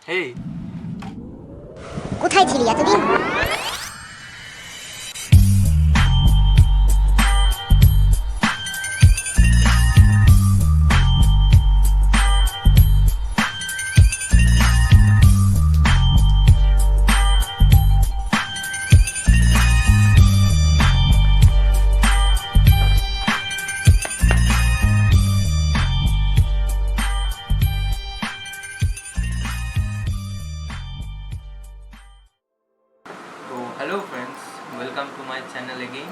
হেই, কোথায় ছিলি এতদিন? তো hello friends, welcome to my channel again.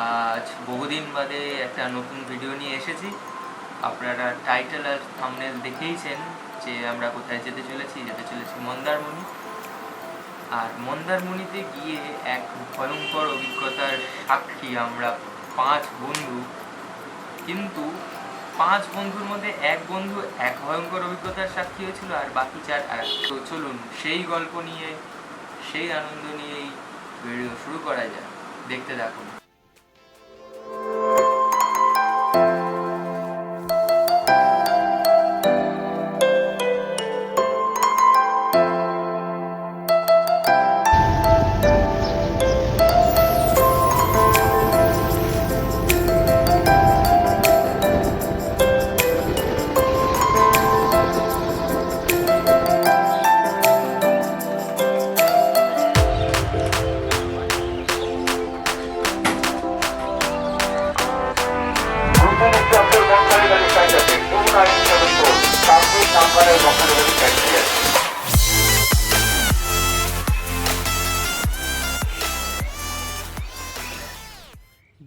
আজ বহুদিন বাদে একটা নতুন ভিডিও নিয়ে এসেছি। আপনারা টাইটেল আর থাম্বনেল দেখেইছেন যে আমরা কোথায় যেতে চলেছি মন্দারমণি। আর মন্দারমণিতে গিয়ে এক ভয়ঙ্কর অভিজ্ঞতার সাক্ষী আমরা 5 বন্ধু। কিন্তু 5 বন্ধুর মধ্যে এক বন্ধু এক ভয়ঙ্কর অভিজ্ঞতার সাক্ষী হয়েছিল, আর বাকি 4 আর। তো চলুন সেই গল্প নিয়ে, সেই আনন্দ নিয়েই ভিডিও শুরু করা যায়। দেখতে থাকুন।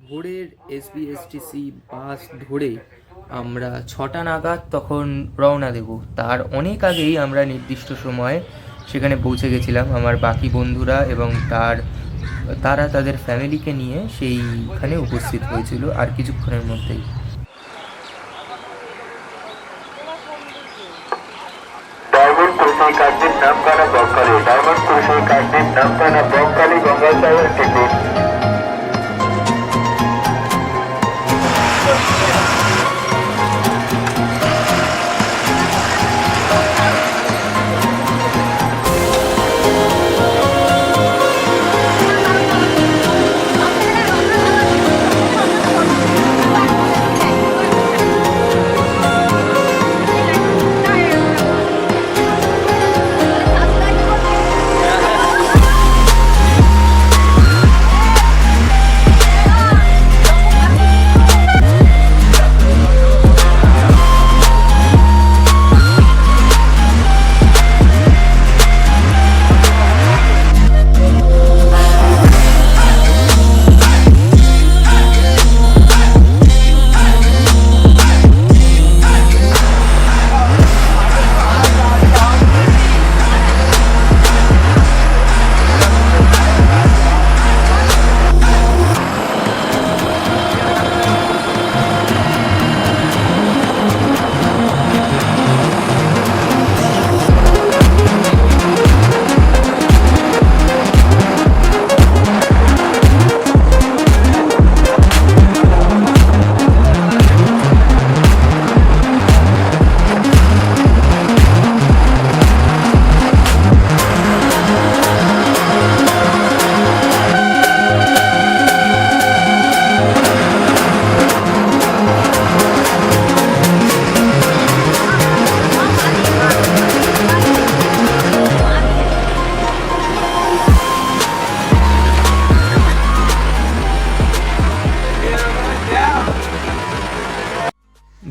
ভোরের এসবিএসটিসি বাস ধরে আমরা 6টা নাগাদ তখন রওনা দেব। তার অনেক আগেই আমরা নির্দিষ্ট সময়ে সেখানে পৌঁছে গেছিলাম। আমার বাকি বন্ধুরা এবং তারা তাদের ফ্যামিলিকে নিয়ে সেইখানে উপস্থিত হয়েছিল আর কিছুক্ষণের মধ্যেই। डायमंड कृषि कार्ड नामकाना बंगाली डायमंड कृषि कार्ड नामकाना बंगाली गंगासागर टिकिट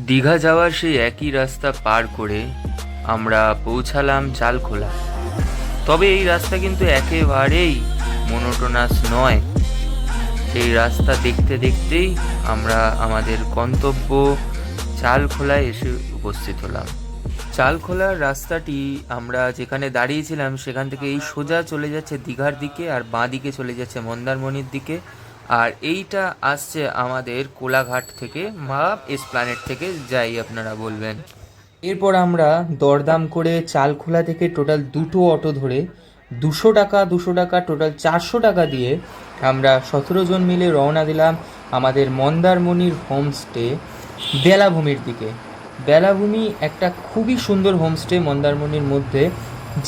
দীঘা যাওয়ার সেই একই রাস্তা পার করে আমরা পৌঁছালাম চালখোলা। তবে এই রাস্তা কিন্তু একেবারেই মোনোটোনাস নয়। সেই রাস্তা দেখতে দেখতেই আমরা আমাদের গন্তব্য চালখোলায় এসে উপস্থিত হলাম। চালখোলার রাস্তাটি আমরা যেখানে দাঁড়িয়েছিলাম সেখান থেকে এই সোজা চলে যাচ্ছে দীঘার দিকে, আর বাঁ দিকে চলে যাচ্ছে মন্দারমণির দিকে। আর এইটা আসছে আমাদের কোলাঘাট থেকে বা এসপ্ল্যানেড থেকে, যাই আপনারা বলবেন। এরপর আমরা দরদাম করে চালখোলা থেকে টোটাল 2টো অটো ধরে 200 টাকা টোটাল 400 টাকা দিয়ে আমরা 17 জন মিলে রওনা দিলাম আমাদের মন্দারমণির হোমস্টে বেলাভূমির দিকে। বেলাভূমি একটা খুবই সুন্দর হোমস্টে মন্দারমণির মধ্যে,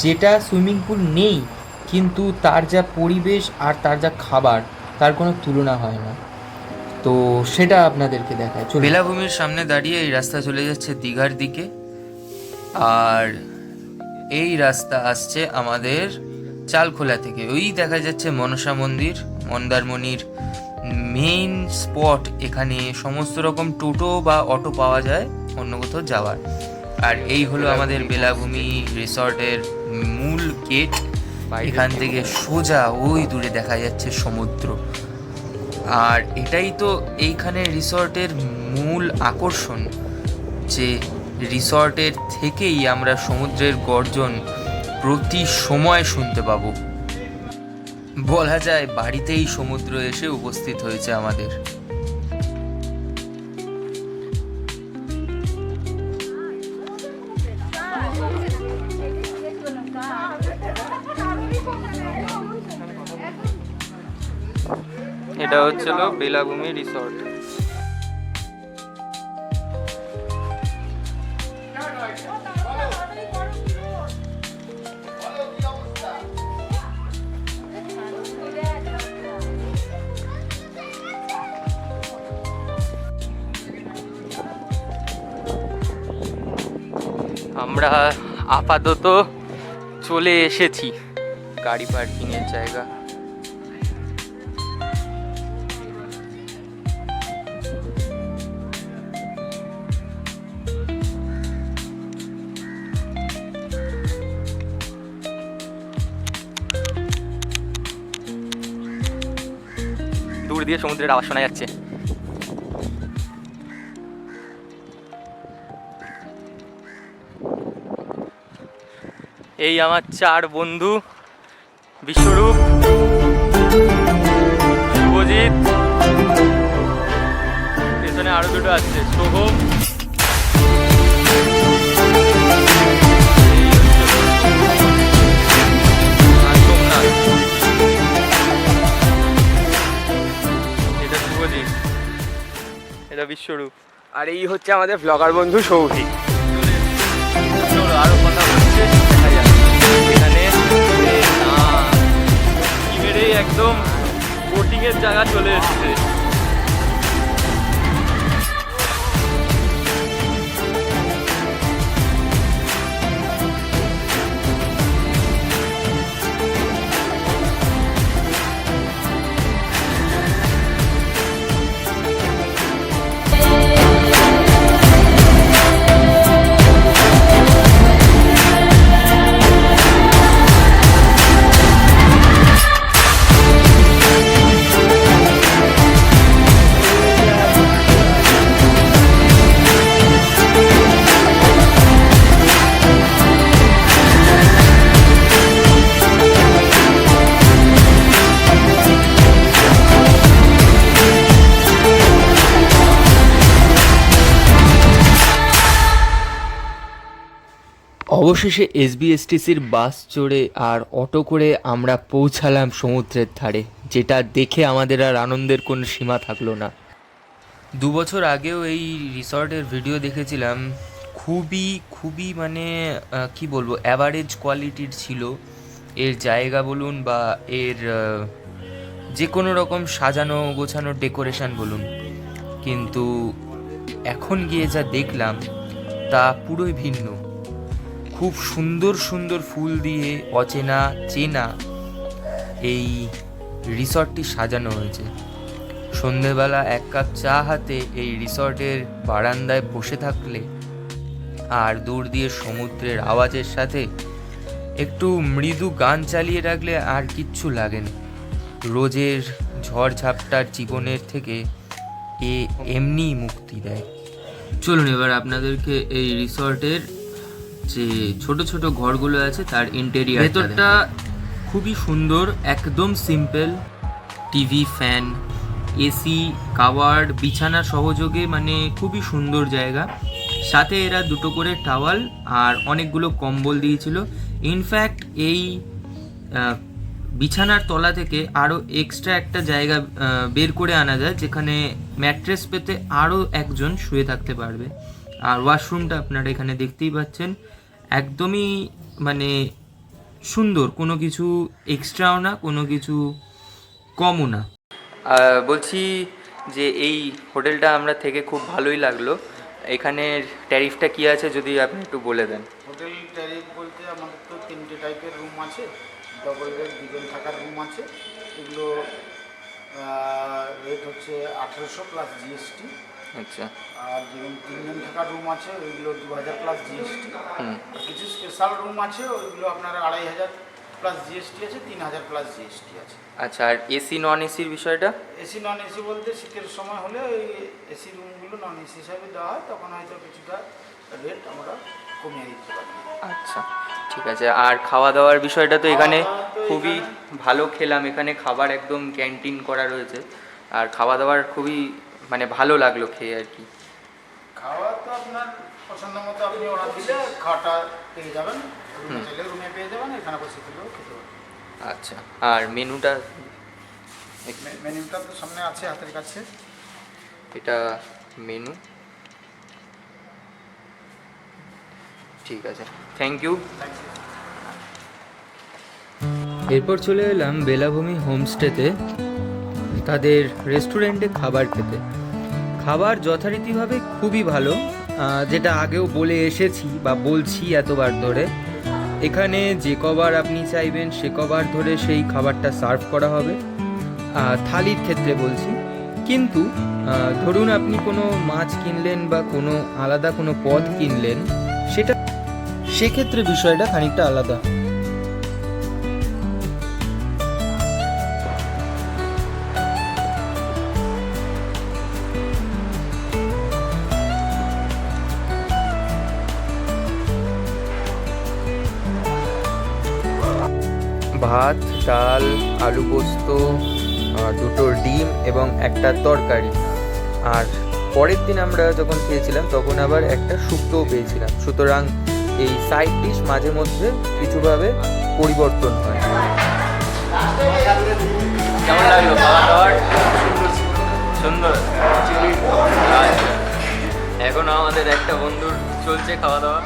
যেটা সুইমিং পুল নেই, কিন্তু তার যা পরিবেশ আর তার যা খাবার তার কোনো তুলনা হয় না। তো সেটা আপনাদেরকে দেখায়। বেলাভূমির সামনে দাঁড়িয়ে এই রাস্তা চলে যাচ্ছে দীঘার দিকে, আর এই রাস্তা আসছে আমাদের চালখোলা থেকে। ওই দেখা যাচ্ছে মনসা মন্দির, মন্দারমণির মেইন স্পট। এখানে সমস্ত রকম টোটো বা অটো পাওয়া যায় অন্য কোথাও যাওয়ার। আর এই হলো আমাদের বেলাভূমি রিসর্টের মূল গেট। এখান থেকে সোজা ওই দূরে দেখা যাচ্ছে সমুদ্র। আর এটাই তো এইখানে রিসর্টের মূল আকর্ষণ, যে রিসর্টের থেকেই আমরা সমুদ্রের গর্জন প্রতি সময় শুনতে পাবো। বলা যায় বাড়িতেই সমুদ্র এসে উপস্থিত হয়েছে আমাদের। এটা হচ্ছিল বেলাভূমি রিসর্ট। আমরা আপাতত চলে এসেছি গাড়ি পার্কিংয়ের জায়গা। দূর দিয়ে সমুদ্রের আওয়াজ শোনা যাচ্ছে। এই আমার 4 বন্ধু, বিশ্বরূপ, শুভজিৎ, পেছনে আরো 2টো আছে, সোহম। এটা শুভজিৎ, এটা বিশ্বরূপ, আর এই হচ্ছে আমাদের ব্লগার বন্ধু সৌভিক। চলো আরো কথা বলছে, দেখা যাক। এখানে মেরেই একদম বোটিং এর জায়গা চলে এসছে। অবশেষে এসবিএসটিসির বাস চড়ে আর অটো করে আমরা পৌঁছালাম সমুদ্রের ধারে, যেটা দেখে আমাদের আর আনন্দের কোনো সীমা থাকলো না। 2 বছর আগেও এই রিসর্টের ভিডিও দেখেছিলাম, খুবই মানে কি বলবো, অ্যাভারেজ কোয়ালিটির ছিল এর জায়গা বলুন বা এর যে কোনো রকম সাজানো গোছানো ডেকোরেশন বলুন। কিন্তু এখন গিয়ে যা দেখলাম তা পুরোই ভিন্ন। খুব সুন্দর সুন্দর ফুল দিয়ে অচেনা চেনা এই রিসর্টটি সাজানো হয়েছে। সন্ধেবেলা 1 কাপ চা হাতে এই রিসর্টের বারান্দায় বসে থাকলে আর দূর দিয়ে সমুদ্রের আওয়াজের সাথে একটু মৃদু গান চালিয়ে রাখলে আর কিচ্ছু লাগে না। রোজের ঝড়ঝাপটার জীবনের থেকে এমনি মুক্তি দেয়। চলুন এবার আপনাদেরকে এই রিসর্টের যে ছোট ছোট ঘরগুলো আছে তার ইন্টেরিয়র, ভেতরটা খুবই সুন্দর, একদম simple. TV, fan, AC, covered, বিছানা সহযোগে, মানে খুবই সুন্দর জায়গা। সাথে এরা 2টো করে টাওয়াল আর অনেকগুলো কম্বল দিয়েছিল। ইনফ্যাক্ট এই বিছানার তলা থেকে আরও এক্সট্রা একটা জায়গা বের করে আনা যায়, যেখানে ম্যাট্রেস পেতে আরও একজন শুয়ে থাকতে পারবে। আর ওয়াশরুমটা আপনারা এখানে দেখতেই পাচ্ছেন, একদমই মানে সুন্দর, কোনো কিছু এক্সট্রাও না, কোনো কিছু কমও না। বলছি যে এই হোটেলটা আমরা থেকে খুব ভালোই লাগলো। এখানের ট্যারিফটা কি আছে যদি আপনি একটু বলে দেন। হোটেল ট্যারিফ বলতে আমাদের তো 3টে টাইপের রুম আছে, ডবল বেড 2জন থাকার রুম আছে। এগুলো রেট হচ্ছে 1800 প্লাস জিএসটি। আচ্ছা। আর যেমন 3জন থাকার রুম আছে ওইগুলো 2000 প্লাস জিএসটি। হুম। কিছু স্পেশাল রুম আছে ওইগুলো আপনার 2500 প্লাস জিএসটি আছে, 3000 প্লাস জিএসটি আছে। আচ্ছা, আর এসি নন এসির বিষয়টা? এসি নন এসি বলতে শীতের সময় হলে ওই এসি রুমগুলো নন এসি হিসাবে দেওয়া হয়, তখন হয়তো কিছুটা রেট আমরা কমিয়ে দিতে পারি। আচ্ছা, ঠিক আছে। আর খাওয়া দাওয়ার বিষয়টা তো এখানে খাওয়া দাওয়া তো খুবই ভালো খেলাম, এখানে খাবার একদম ক্যান্টিন করা রয়েছে, আর খাওয়া দাওয়ার খুবই মানে ভালো লাগলো খেয়ে আর কি। খাওয়া তো আপনার পছন্দ মতো আপনি অর্ডার দিলে খাওয়াটা পেয়ে যাবেন, রুমে চাইলে রুমে পেয়ে যাবেন, এখানে বসে খেলেও খেতে পারবেন। আচ্ছা, আর মেনুটা? মেনুটা তো সামনে আছে হাতের কাছে। এটা মেনু, ঠিক আছে, থ্যাংক ইউ। এরপর চলে এলাম বেলাভূমি হোমস্টেতে, তাদের রেস্টুরেন্টে খাবার খেতে। খাবার যথারীতিভাবে খুবই ভালো, যেটা আগেও বলে এসেছি বা বলছি এতবার ধরে। এখানে যে কবার আপনি চাইবেন সে কবার ধরে সেই খাবারটা সার্ভ করা হবে, থালির ক্ষেত্রে বলছি। কিন্তু ধরুন আপনি কোনো মাছ কিনলেন বা কোনো আলাদা কোনো পদ কিনলেন, সেক্ষেত্রে বিষয়টা খানিকটা আলাদা। ভাত, ডাল, আলু পোস্ত, 2টো ডিম এবং একটা তরকারি। আর পরের দিন আমরা যখন খেয়েছিলাম তখন আবার একটা শুক্তোও পেয়েছিলাম। সুতরাং এই সাইড ডিশ মাঝে মধ্যে কিছুভাবে পরিবর্তন হয়। কেমন লাগলো খাওয়া দাওয়ার? সুন্দর। এখনো আমাদের একটা বন্ধুর চলছে খাওয়া দাওয়া।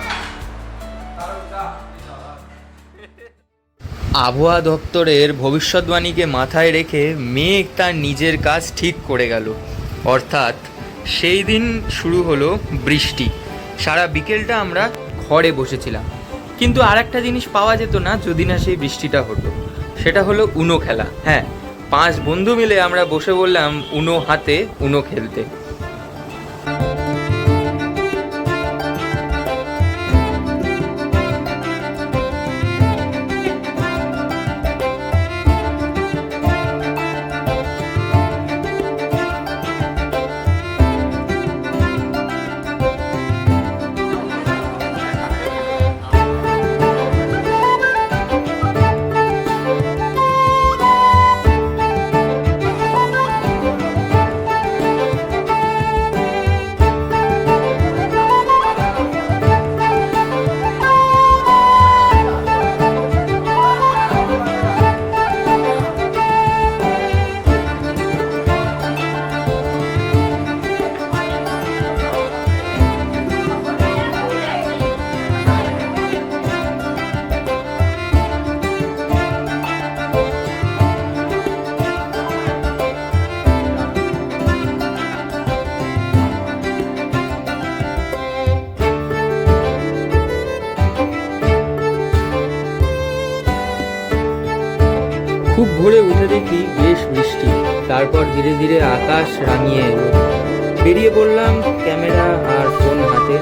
আবহাওয়া দপ্তরের ভবিষ্যৎবাণীকে মাথায় রেখে মেঘ তার নিজের কাজ ঠিক করে গেল, অর্থাৎ সেই দিন শুরু হলো বৃষ্টি। সারা বিকেলটা আমরা ঘরে বসেছিলাম, কিন্তু আর একটা জিনিস পাওয়া যেত না যদি না সেই বৃষ্টিটা হতো, সেটা হলো উনো খেলা। হ্যাঁ, 5 বন্ধু মিলে আমরা বসে বললাম উনো হাতে উনো খেলতে। খুব ভোরে উঠে দেখি বেশ বৃষ্টি, তারপর ধীরে ধীরে আকাশ রাঙিয়ে এলো। বেরিয়ে পড়লাম ক্যামেরা আর ফোন হাতে।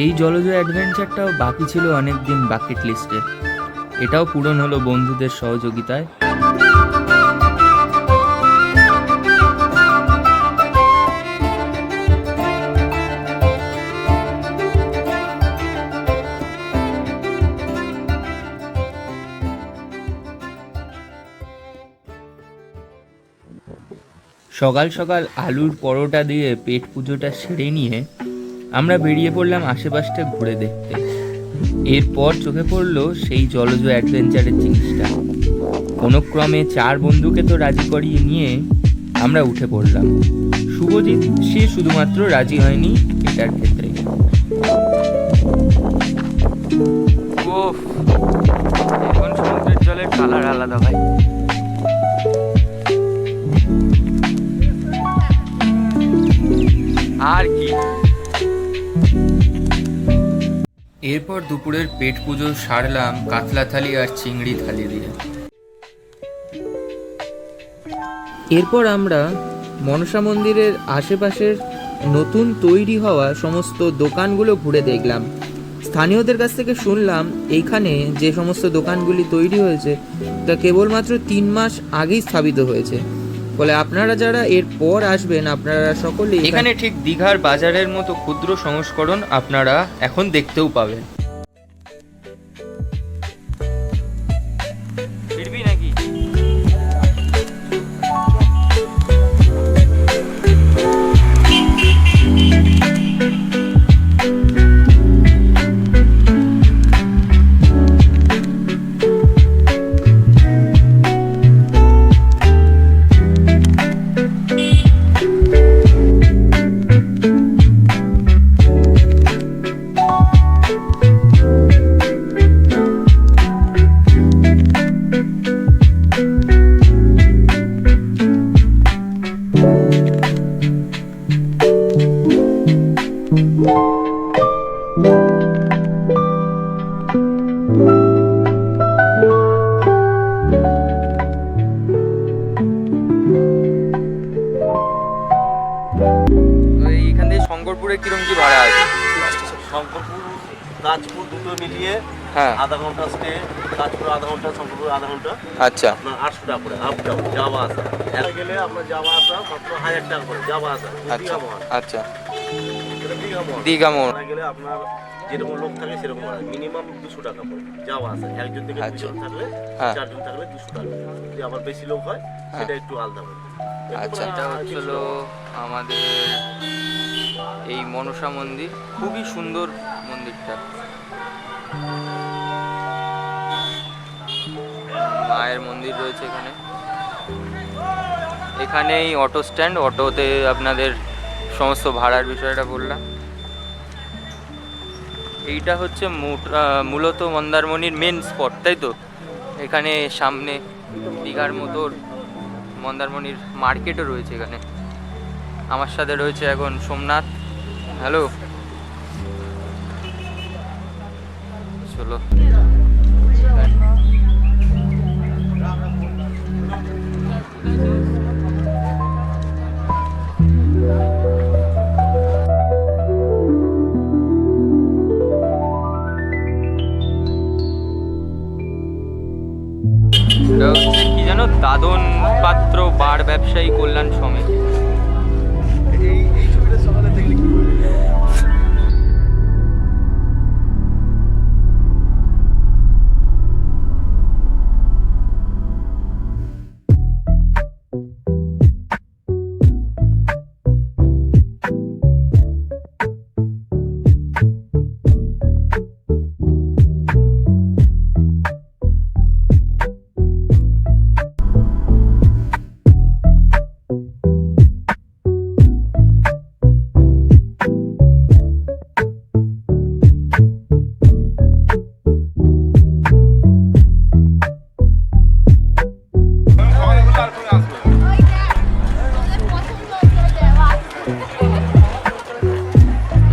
এই জলজ অ্যাডভেঞ্চারটাও বাকি ছিল অনেক দিন বাকেট লিস্টে, এটাও পূরণ হলো বন্ধুদের সহযোগিতায়। সকাল সকাল আলুর পরোটা দিয়ে পেট পুজোটা সেরে নিয়ে আমরা বেরিয়ে পড়লাম আশেপাশটা ঘুরে দেখতে। এরপর চোখে পড়লো সেই জলজ অ্যাডভেঞ্চারের জিনিসটা। কোনো ক্রমে 4 বন্ধুকে তো রাজি করিয়ে নিয়ে আমরা উঠে পড়লাম। শুভজিৎ সে শুধুমাত্র রাজি হয়নি এটার ক্ষেত্রে। ওফ, এখন সমুদ্রের জলের কালার আলাদা ভাই। আর কি, এরপর দুপুরের পেট পুজো সারলাম কাতলা থালি আর চিংড়ি থালি দিয়ে। এরপর আমরা মনসা মন্দিরের আশেপাশের নতুন তৈরি হওয়া সমস্ত দোকানগুলো ঘুরে দেখলাম। স্থানীয়দের কাছ থেকে শুনলাম এইখানে যে সমস্ত দোকানগুলি তৈরি হয়েছে তা কেবলমাত্র 3 মাস আগেই স্থাপিত হয়েছে। ফলে আপনারা যারা এরপর আসবেন আপনারা সকলেই এখানে ঠিক দীঘার বাজারের মতো ক্ষুদ্র সংস্করণ আপনারা এখন দেখতেও পাবেন। ফিরবি নাকি? এইখান থেকে শঙ্করপুরে কিরকম কি ভাড়া আছে? শঙ্করপুর তাজপুর দুটো মিলিয়ে হ্যাঁ, আধা ঘন্টা স্টে, তাজপুর আধা ঘন্টা, শঙ্করপুর আধা ঘন্টা, আচ্ছা আপনার 800 টাকা করে আপ ডাউন যাওয়া আসা। এক গেলে আপনার যাওয়া আসা মাত্র 1000 টাকা করে যাওয়া আসা। আচ্ছা আচ্ছা, এটা দীঘা মোড়। দীঘা মোড় গেলে আপনার যেরকম লোক থাকে সেরকম ভাড়া, মিনিমাম 200 টাকা করে যাওয়া আসা। একজন থেকে আচ্ছা। 2 জন থাকলে, হ্যাঁ। 4 জন থাকলে 200 টাকা। যদি আবার বেশি লোক হয় সেটা একটু আলাদা হবে। আচ্ছা, এটা হচ্ছিল আমাদের এই মনসা মন্দির। খুবই সুন্দর মন্দিরটা। মায়ের মন্দির রয়েছে এখানে। এখানেই অটো স্ট্যান্ড, অটোতে আপনাদের সমস্ত ভাড়ার বিষয়টা বললাম। এইটা হচ্ছে মূলত মন্দারমণির মেন স্পট, তাই তো? এখানে সামনে দীঘার মতো মন্দারমণির মার্কেটও রয়েছে এখানে। আমার সাথে রয়েছে এখন সোমনাথ। হ্যালো, চলো। এটা হচ্ছে কি জানো, দাদন পাত্র বার ব্যবসায়ী কল্যাণ সমিতি। এই ছবিটা সকালে দেখলে কি বলবে?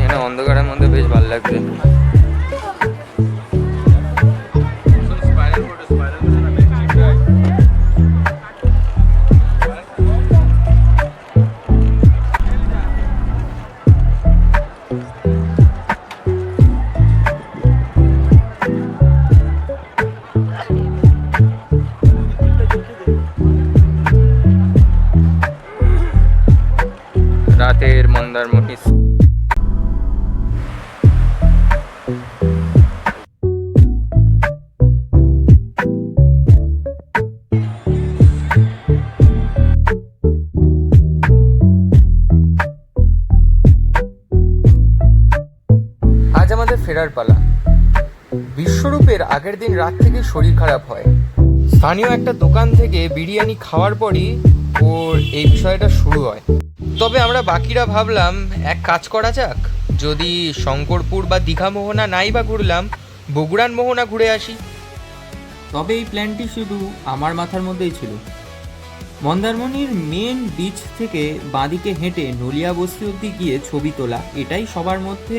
এখানে অন্ধকারের মধ্যে বেশ ভালো লাগছে। রাতের মন্দারমণি। আজ আমাদের ফেরার পালা। বিশ্বরূপের আগের দিন রাত থেকে শরীর খারাপ হয়। স্থানীয় একটা দোকান থেকে বিরিয়ানি খাওয়ার পরই ওর এই বিষয়টা শুরু হয়। তবে আমরা বাকিরা ভাবলাম এক কাজ করা যাক, যদি শঙ্করপুর বা দীঘা মোহনা নাই বা ঘুরলাম, বগুড়ান মোহনা ঘুরে আসি। তবে এই প্ল্যানটি শুধু আমার মাথার মধ্যেই ছিল। মন্দারমণির মেন বিচ থেকে বাঁদিকে হেঁটে নলিয়া বস্তি অবধি গিয়ে ছবি তোলা, এটাই সবার মধ্যে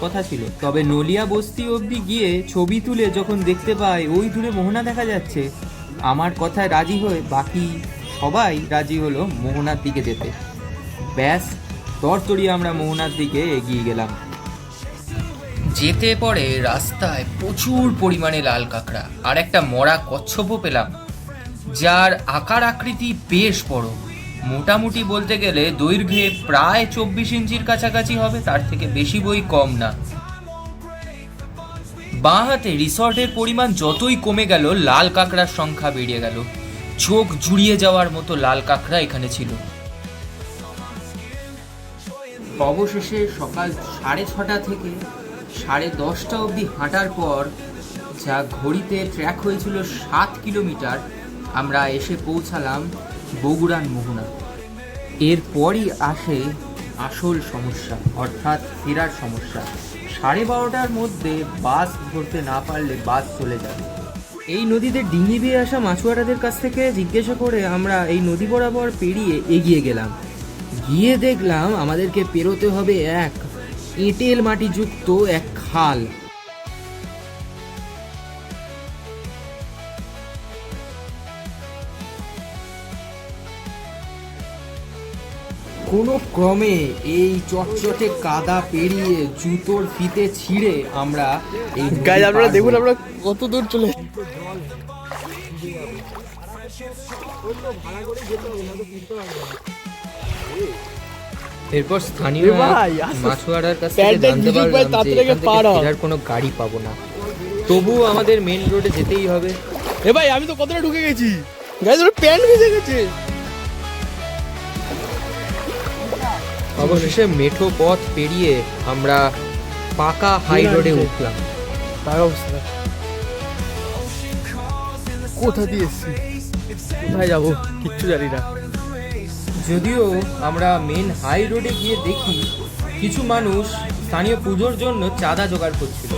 কথা ছিল। তবে নলিয়া বস্তি অবধি গিয়ে ছবি তুলে যখন দেখতে পাই ওই দূরে মোহনা দেখা যাচ্ছে, আমার কথায় রাজি হয়ে বাকি সবাই রাজি হলো মোহনার দিকে যেতে। ব্যাস, তরতরি আমরা মোহনার দিকে এগিয়ে গেলাম। যেতে পরে রাস্তায় প্রচুর পরিমাণে লাল কাঁকড়া আর একটা মরা কচ্ছপও পেলাম, যার আকার আকৃতি বেশ বড়। মোটামুটি বলতে গেলে দৈর্ঘ্যে প্রায় 24 ইঞ্চির কাছাকাছি হবে, তার থেকে বেশি বই কম না। বাঁ হাতে রিসর্টের পরিমাণ যতই কমে গেল, লাল কাঁকড়ার সংখ্যা বেড়ে গেল। চোখ জুড়িয়ে যাওয়ার মতো লাল কাঁকড়া এখানে ছিল। অবশেষে সকাল 6:30 থেকে 10:30 অবধি হাঁটার পর, যা ঘড়িতে ট্র্যাক হয়েছিল 7 কিলোমিটার, আমরা এসে পৌঁছালাম বগুড়ান মোহনা। এরপরই আসে আসল সমস্যা, অর্থাৎ ফেরার সমস্যা। 12:30টার মধ্যে বাস ধরতে না পারলে বাস চলে যাবে। এই নদীতে ডিঙি বেয়ে আসা মাছুয়ারাদের কাছ থেকে জিজ্ঞাসা করে আমরা এই নদী বরাবর পেরিয়ে এগিয়ে গেলাম। গিয়ে দেখলাম আমাদেরকে পেরোতে হবে এক এঁটেল মাটিযুক্ত এক খাল। কোনো ক্রমে এই চটচটে কাদা পেরিয়ে জুতোর ফিতে ছিঁড়ে আমরা এই গাইজ আপনারা দেখুন আমরা কত দূর চলে এরপর স্থানীয় মাছুয়ারার কাছ থেকে জানতে পারলাম যে এখান থেকে ফেরার কোনো গাড়ি পাবো না, তবুও আমাদের মেন রোডে যেতেই হবে। এ ভাই আমি তো কতটা ঢুকে গেছি, গাইজ ওর প্যান্ট ভিজে গেছে। অবশেষে মেঠো পথ পেরিয়ে আমরা পাকা হাই রোডে উঠলাম। তার অবস্থা কোথা দিয়ে এসছি, কোথায় যাবো কিচ্ছু জানি না। যদিও আমরা মেন হাই রোডে গিয়ে দেখি কিছু মানুষ স্থানীয় পুজোর জন্য চাঁদা জোগাড় করছিল।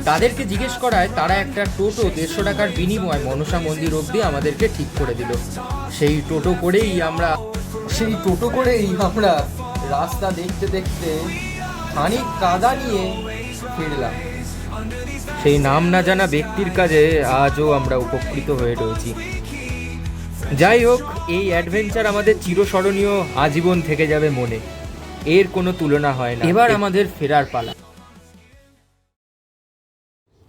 তাদেরকে জিজ্ঞেস করায় তারা একটা টোটো 150 টাকার বিনিময়ে মনসা মন্দির অবধি আমাদেরকে ঠিক করে দিল। সেই টোটো করেই আমরা রাস্তা দেখতে দেখতে খানিক কাদা নিয়ে ফিরলাম। সেই নাম না জানা ব্যক্তির কাজে আজও আমরা উপকৃত হয়ে রয়েছি। যাই হোক, এই অ্যাডভেঞ্চার আমাদের চিরস্মরণীয়, আজীবন থেকে যাবে মনে, এর কোনো তুলনা হয় না। এবার আমাদের ফেরার পালা।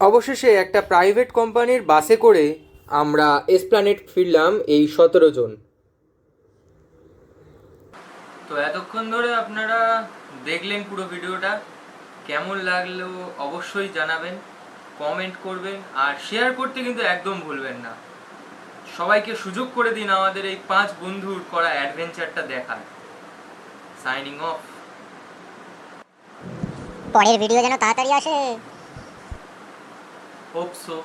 অবশেষে একটা প্রাইভেট কোম্পানির বাসে করে আমরা এসপ্ল্যানেড ফিরলাম, এই 17 জন। তো এতক্ষণ ধরে আপনারা দেখলেন পুরো ভিডিওটা, কেমন লাগলো অবশ্যই জানাবেন, কমেন্ট করবেন, আর শেয়ার করতে কিন্তু একদম ভুলবেন না। সবাইকে সুযোগ করে দিন আমাদের এই 5 বন্ধুর করা অ্যাডভেঞ্চারটা দেখার। Signing off. পরের ভিডিও যেন তাড়াতাড়ি আসে। Hope so.